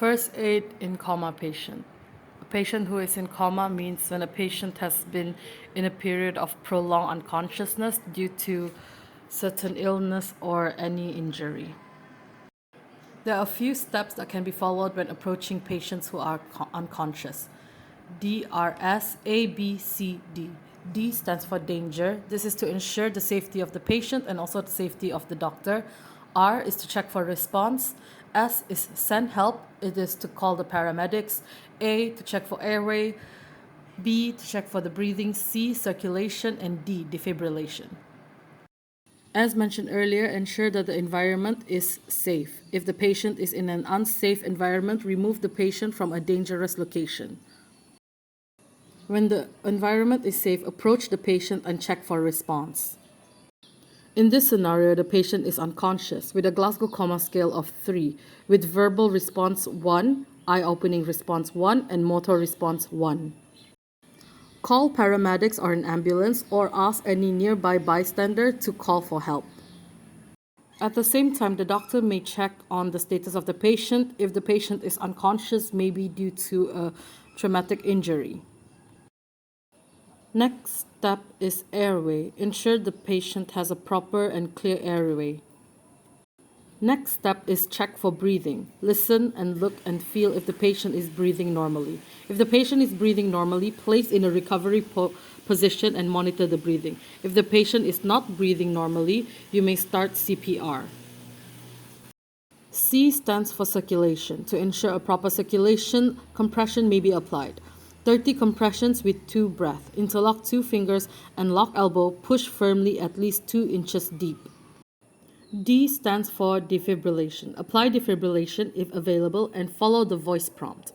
First aid in coma patient. A patient who is in coma means when a patient has been in a period of prolonged unconsciousness due to certain illness or any injury. There are a few steps that can be followed when approaching patients who are unconscious. DRS A B C D. D stands for danger. This is to ensure the safety of the patient and also the safety of the doctor. R is to check for response. S is send help. It is to call the paramedics. A to check for airway. B to check for the breathing. C circulation, and D defibrillation. As mentioned earlier, ensure that the environment is safe. If the patient is in an unsafe environment, remove the patient from a dangerous location. When the environment is safe, approach the patient and check for response. In this scenario, the patient is unconscious with a Glasgow Coma scale of 3, with verbal response 1, eye-opening response 1, and motor response 1. Call paramedics or an ambulance, or ask any nearby bystander to call for help. At the same time, the doctor may check on the status of the patient if the patient is unconscious, maybe due to a traumatic injury. Next step is airway. Ensure the patient has a proper and clear airway. Next step is check for breathing. Listen and look and feel if the patient is breathing normally. If the patient is breathing normally, place in a recovery position and monitor the breathing. If the patient is not breathing normally, you may start CPR. C stands for circulation. To ensure a proper circulation, compression may be applied. 30 compressions with 2 breaths. Interlock 2 fingers and lock elbow. Push firmly at least 2 inches deep. D stands for defibrillation. Apply defibrillation if available and follow the voice prompt.